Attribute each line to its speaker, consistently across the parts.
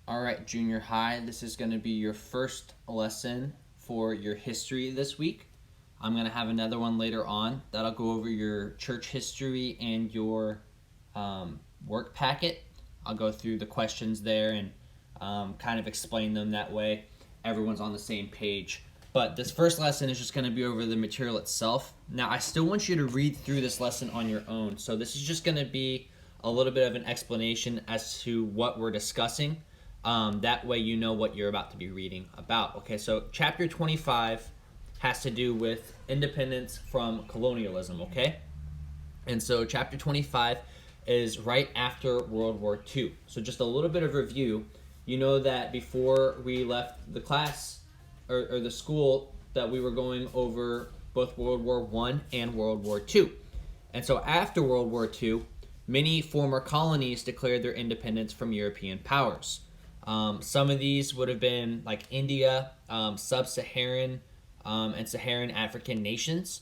Speaker 1: All right, junior high, this is going to be your first lesson for your history this week. I'm going to have another one later on that'll go over your church history and your work packet. I'll go through the questions there and kind of explain them that way. Everyone's on the same page. But this first lesson is just going to be over the material itself. Now, I still want you to read through this lesson on your own. So this is just going to be a little bit of an explanation as to what we're discussing. That way you know what you're about to be reading about. Okay, so chapter 25 has to do with independence from colonialism, okay? And so chapter 25 is right after World War II. So just a little bit of review. You know that before we left the class or the school that we were going over both World War I and World War II. And so after World War II, many former colonies declared their independence from European powers. Some of these would have been like India, sub-Saharan and Saharan African nations,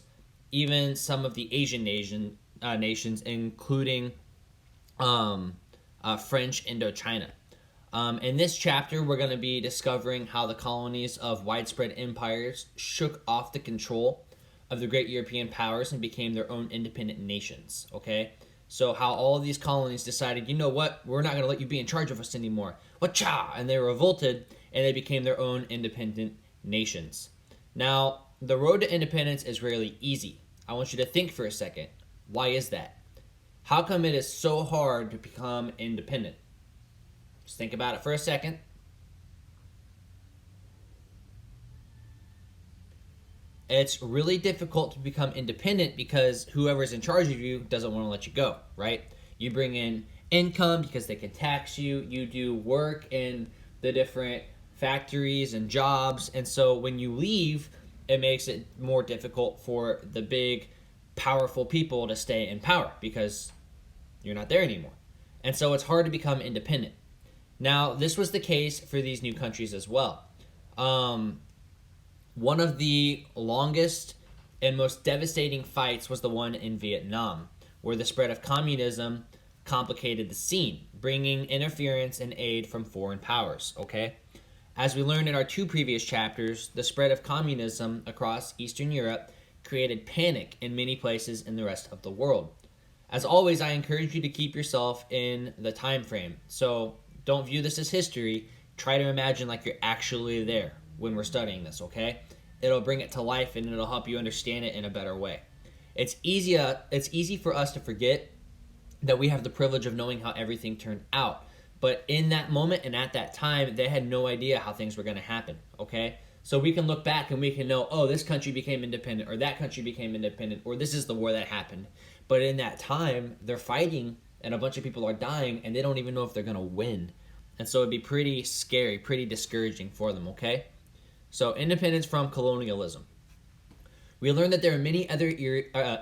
Speaker 1: even some of the Asian nations, including French Indochina. In this chapter, we're going to be discovering how the colonies of widespread empires shook off the control of the great European powers and became their own independent nations, okay? So how all of these colonies decided, you know what, we're not going to let you be in charge of us anymore. Wacha! And they revolted, and they became their own independent nations. Now, the road to independence is rarely easy. I want you to think for a second. Why is that? How come it is so hard to become independent? Just think about it for a second. It's really difficult to become independent because whoever's in charge of you doesn't want to let you go, right? You bring in income because they can tax you. You do work in the different factories and jobs. And so when you leave, it makes it more difficult for the big, powerful people to stay in power because you're not there anymore. And so it's hard to become independent. Now, this was the case for these new countries as well. One of the longest and most devastating fights was the one in Vietnam, where the spread of communism complicated the scene, bringing interference and aid from foreign powers, okay? As we learned in our two previous chapters, the spread of communism across Eastern Europe created panic in many places in the rest of the world. As always, I encourage you to keep yourself in the time frame. So don't view this as history. Try to imagine like you're actually there when we're studying this, okay? It'll bring it to life and it'll help you understand it in a better way. It's easy for us to forget that we have the privilege of knowing how everything turned out. But in that moment and at that time, they had no idea how things were going to happen, okay? So we can look back and we can know, oh, this country became independent, or that country became independent, or this is the war that happened. But in that time, they're fighting and a bunch of people are dying and they don't even know if they're going to win. And so it'd be pretty scary, pretty discouraging for them, okay? So independence from colonialism. We learned that there are many other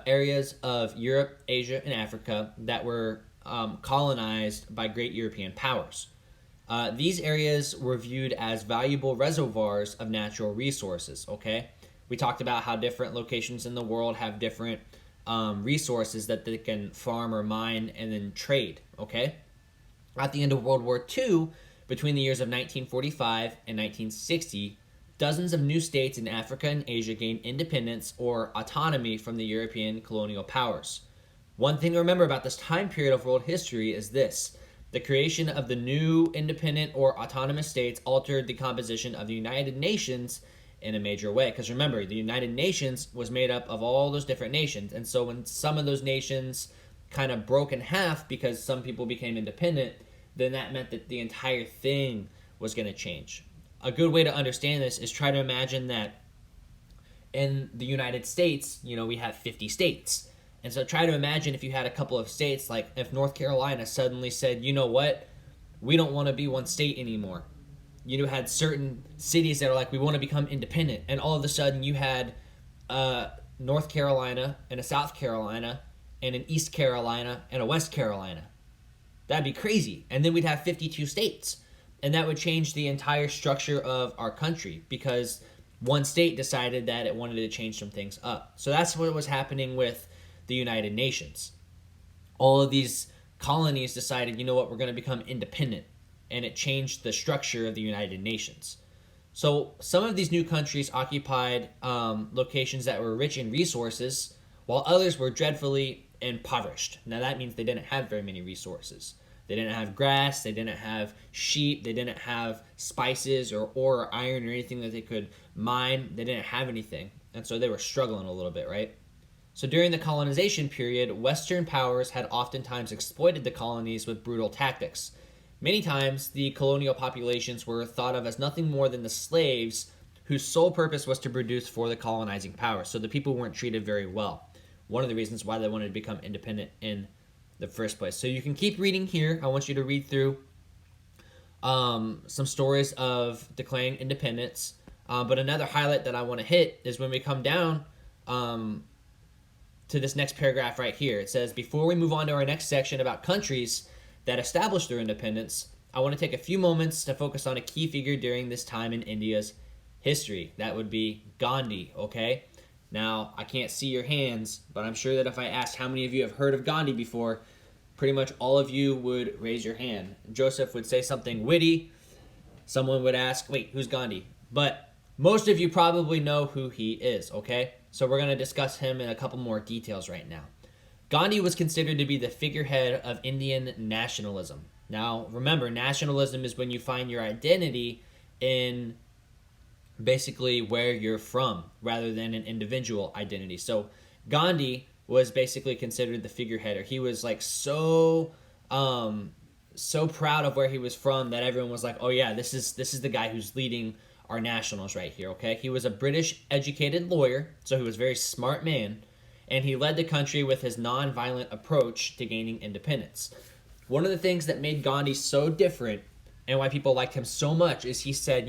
Speaker 1: areas of Europe, Asia, and Africa that were colonized by great European powers. These areas were viewed as valuable reservoirs of natural resources, okay? We talked about how different locations in the world have different resources that they can farm or mine and then trade, okay? At the end of World War II, between the years of 1945 and 1960, dozens of new states in Africa and Asia gained independence or autonomy from the European colonial powers. One thing to remember about this time period of world history is this. The creation of the new independent or autonomous states altered the composition of the United Nations in a major way. Because remember, the United Nations was made up of all those different nations. And so when some of those nations kind of broke in half because some people became independent, then that meant that the entire thing was going to change. A good way to understand this is try to imagine that in the United States, we have 50 states. And so try to imagine if you had a couple of states, like if North Carolina suddenly said, you know what, we don't want to be one state anymore. You had certain cities that are like, we want to become independent. And all of a sudden you had North Carolina and a South Carolina and an East Carolina and a West Carolina. That'd be crazy. And then we'd have 52 states. And that would change the entire structure of our country because one state decided that it wanted to change some things up. So that's what was happening with the United Nations. All of these colonies decided, you know what, we're going to become independent. and it changed the structure of the United Nations. So some of these new countries occupied locations that were rich in resources, while others were dreadfully impoverished. Now that means they didn't have very many resources. They didn't have grass, they didn't have sheep, they didn't have spices or ore or iron or anything that they could mine. They didn't have anything. And so they were struggling a little bit, right? So during the colonization period, Western powers had oftentimes exploited the colonies with brutal tactics. Many times, the colonial populations were thought of as nothing more than the slaves whose sole purpose was to produce for the colonizing power. So the people weren't treated very well. One of the reasons why they wanted to become independent in the first place. So you can keep reading here. I want you to read through some stories of declaring independence. But another highlight that I want to hit is when we come down to this next paragraph right here. It says, before we move on to our next section about countries that established their independence, I want to take a few moments to focus on a key figure during this time in India's history. That would be Gandhi, okay? Now, I can't see your hands, but I'm sure that if I asked how many of you have heard of Gandhi before, pretty much all of you would raise your hand. Joseph would say something witty. Someone would ask, wait, who's Gandhi? But most of you probably know who he is, okay? So we're going to discuss him in a couple more details right now. Gandhi was considered to be the figurehead of Indian nationalism. Now, remember, nationalism is when you find your identity in basically where you're from rather than an individual identity. So Gandhi was basically considered the figurehead, or he was like so proud of where he was from that everyone was like, oh yeah, this is the guy who's leading our nationals right here, okay? He was a British educated lawyer, so he was a very smart man, and he led the country with his non-violent approach to gaining independence. One of the things that made Gandhi so different and why people liked him so much is he said,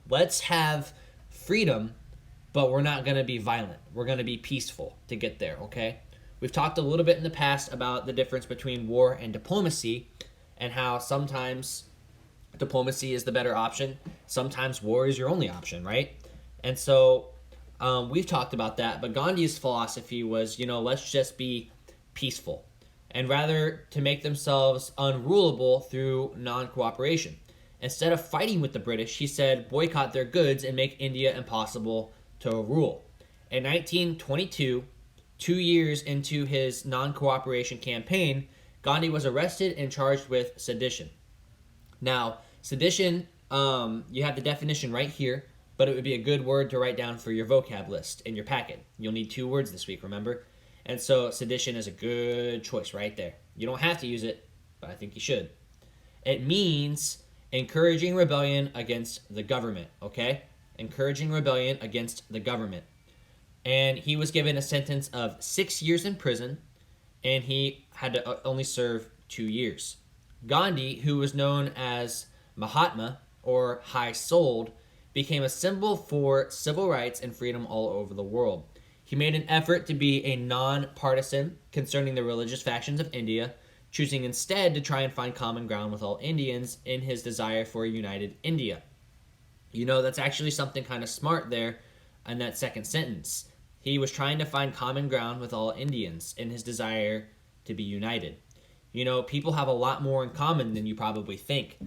Speaker 1: let's have freedom, but we're not going to be violent. We're going to be peaceful to get there, okay? We've talked a little bit in the past about the difference between war and diplomacy and how sometimes diplomacy is the better option. Sometimes war is your only option, right? And so we've talked about that, but Gandhi's philosophy was, let's just be peaceful, and rather to make themselves unrulable through non-cooperation. Instead of fighting with the British, he said boycott their goods and make India impossible to rule. In 1922, 2 years into his non-cooperation campaign, Gandhi was arrested and charged with sedition. Now, sedition, you have the definition right here, but it would be a good word to write down for your vocab list in your packet. You'll need 2 words this week, remember? And so sedition is a good choice right there. You don't have to use it, but I think you should. It means encouraging rebellion against the government, okay? Encouraging rebellion against the government. And he was given a sentence of 6 years in prison, and he had to only serve 2 years. Gandhi, who was known as Mahatma, or high-souled, became a symbol for civil rights and freedom all over the world. He made an effort to be a non-partisan concerning the religious factions of India, choosing instead to try and find common ground with all Indians in his desire for a united India. That's actually something kind of smart there in that second sentence. He was trying to find common ground with all Indians in his desire to be united. People have a lot more in common than you probably think.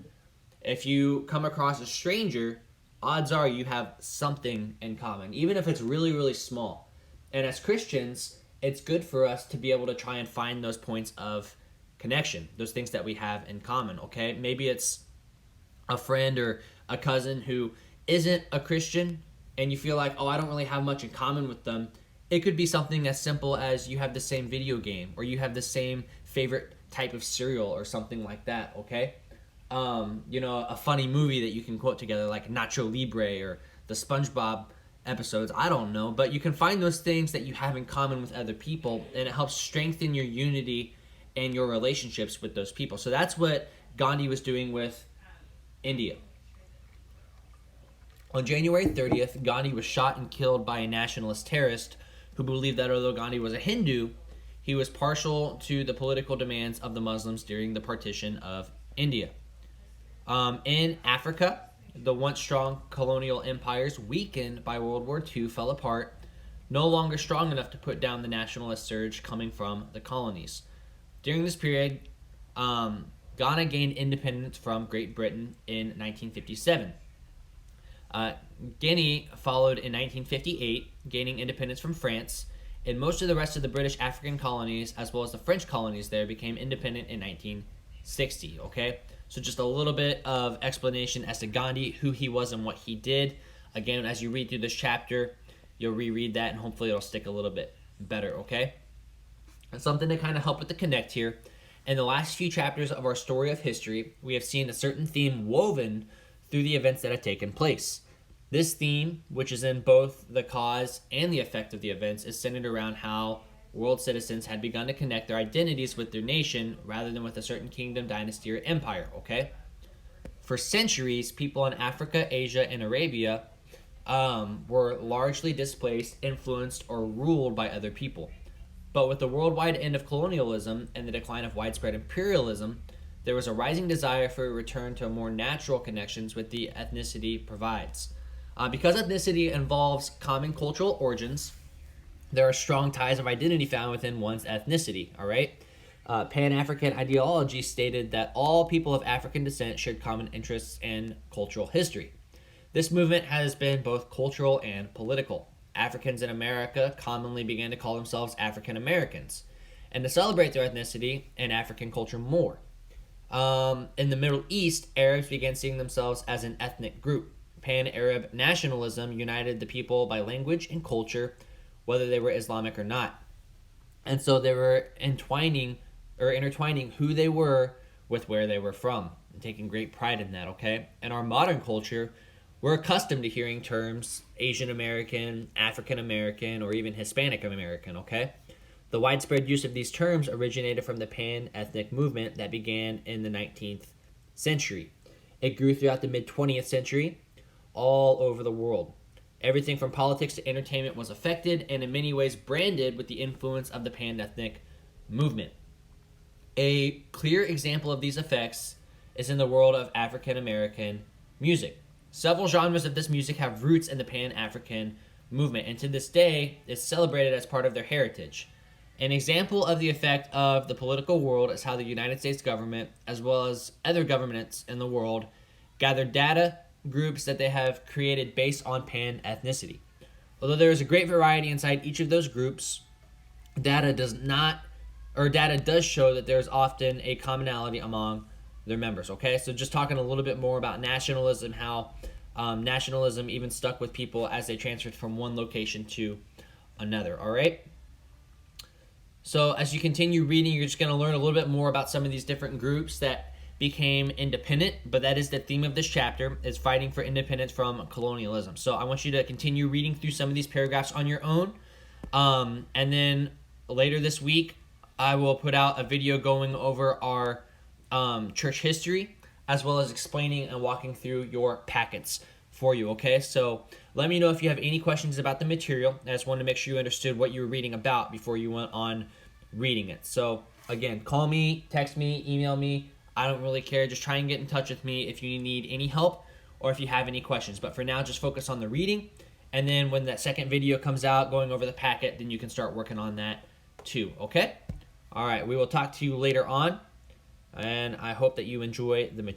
Speaker 1: If you come across a stranger, odds are you have something in common, even if it's really, really small. And as Christians, it's good for us to be able to try and find those points of connection, those things that we have in common, okay? Maybe it's a friend or a cousin who isn't a Christian, and you feel like, I don't really have much in common with them. It could be something as simple as you have the same video game, or you have the same favorite type of cereal or something like that, okay? A funny movie that you can quote together, like Nacho Libre or the SpongeBob episodes, I don't know, but you can find those things that you have in common with other people, and it helps strengthen your unity and your relationships with those people. So that's what Gandhi was doing with India. On January 30th, Gandhi was shot and killed by a nationalist terrorist who believed that although Gandhi was a Hindu, he was partial to the political demands of the Muslims during the partition of India. In Africa, the once strong colonial empires weakened by World War II fell apart, no longer strong enough to put down the nationalist surge coming from the colonies. During this period, Ghana gained independence from Great Britain in 1957. Guinea followed in 1958, gaining independence from France, and most of the rest of the British African colonies, as well as the French colonies there, became independent in 1960, okay? So just a little bit of explanation as to Gandhi, who he was and what he did. Again, as you read through this chapter, you'll reread that, and hopefully it'll stick a little bit better, okay? And something to kind of help with the connect here. In the last few chapters of our story of history, we have seen a certain theme woven through the events that have taken place. This theme, which is in both the cause and the effect of the events, is centered around how world citizens had begun to connect their identities with their nation rather than with a certain kingdom, dynasty, or empire, okay? For centuries, people in Africa, Asia, and Arabia were largely displaced, influenced, or ruled by other people. But with the worldwide end of colonialism and the decline of widespread imperialism, there was a rising desire for a return to more natural connections with the ethnicity provides. Because ethnicity involves common cultural origins, there are strong ties of identity found within one's ethnicity, all right? Pan-African ideology stated that all people of African descent shared common interests and cultural history. This movement has been both cultural and political. Africans in America commonly began to call themselves African Americans and to celebrate their ethnicity and African culture more. In the Middle East, Arabs began seeing themselves as an ethnic group. Pan-Arab nationalism united the people by language and culture, whether they were Islamic or not. And so they were intertwining who they were with where they were from, and taking great pride in that, okay? In our modern culture, we're accustomed to hearing terms Asian American, African American, or even Hispanic American, okay? The widespread use of these terms originated from the pan-ethnic movement that began in the 19th century. It grew throughout the mid-20th century all over the world. Everything from politics to entertainment was affected and in many ways branded with the influence of the pan-ethnic movement. A clear example of these effects is in the world of African American music. Several genres of this music have roots in the Pan-African movement, and to this day is celebrated as part of their heritage. An example of the effect of the political world is how the United States government, as well as other governments in the world, gather data groups that they have created based on pan-ethnicity. Although there is a great variety inside each of those groups, data does show that there is often a commonality among their members, okay? So just talking a little bit more about nationalism, how nationalism even stuck with people as they transferred from one location to another, all right? So as you continue reading, you're just going to learn a little bit more about some of these different groups that became independent, but that is the theme of this chapter, is fighting for independence from colonialism. So I want you to continue reading through some of these paragraphs on your own, and then later this week, I will put out a video going over our church history, as well as explaining and walking through your packets for you, okay? So let me know if you have any questions about the material. I just wanted to make sure you understood what you were reading about before you went on reading it. So again, call me, text me, email me. I don't really care. Just try and get in touch with me if you need any help or if you have any questions. But for now, just focus on the reading. And then when that second video comes out going over the packet, then you can start working on that too, okay? All right, we will talk to you later on. And I hope that you enjoy the material.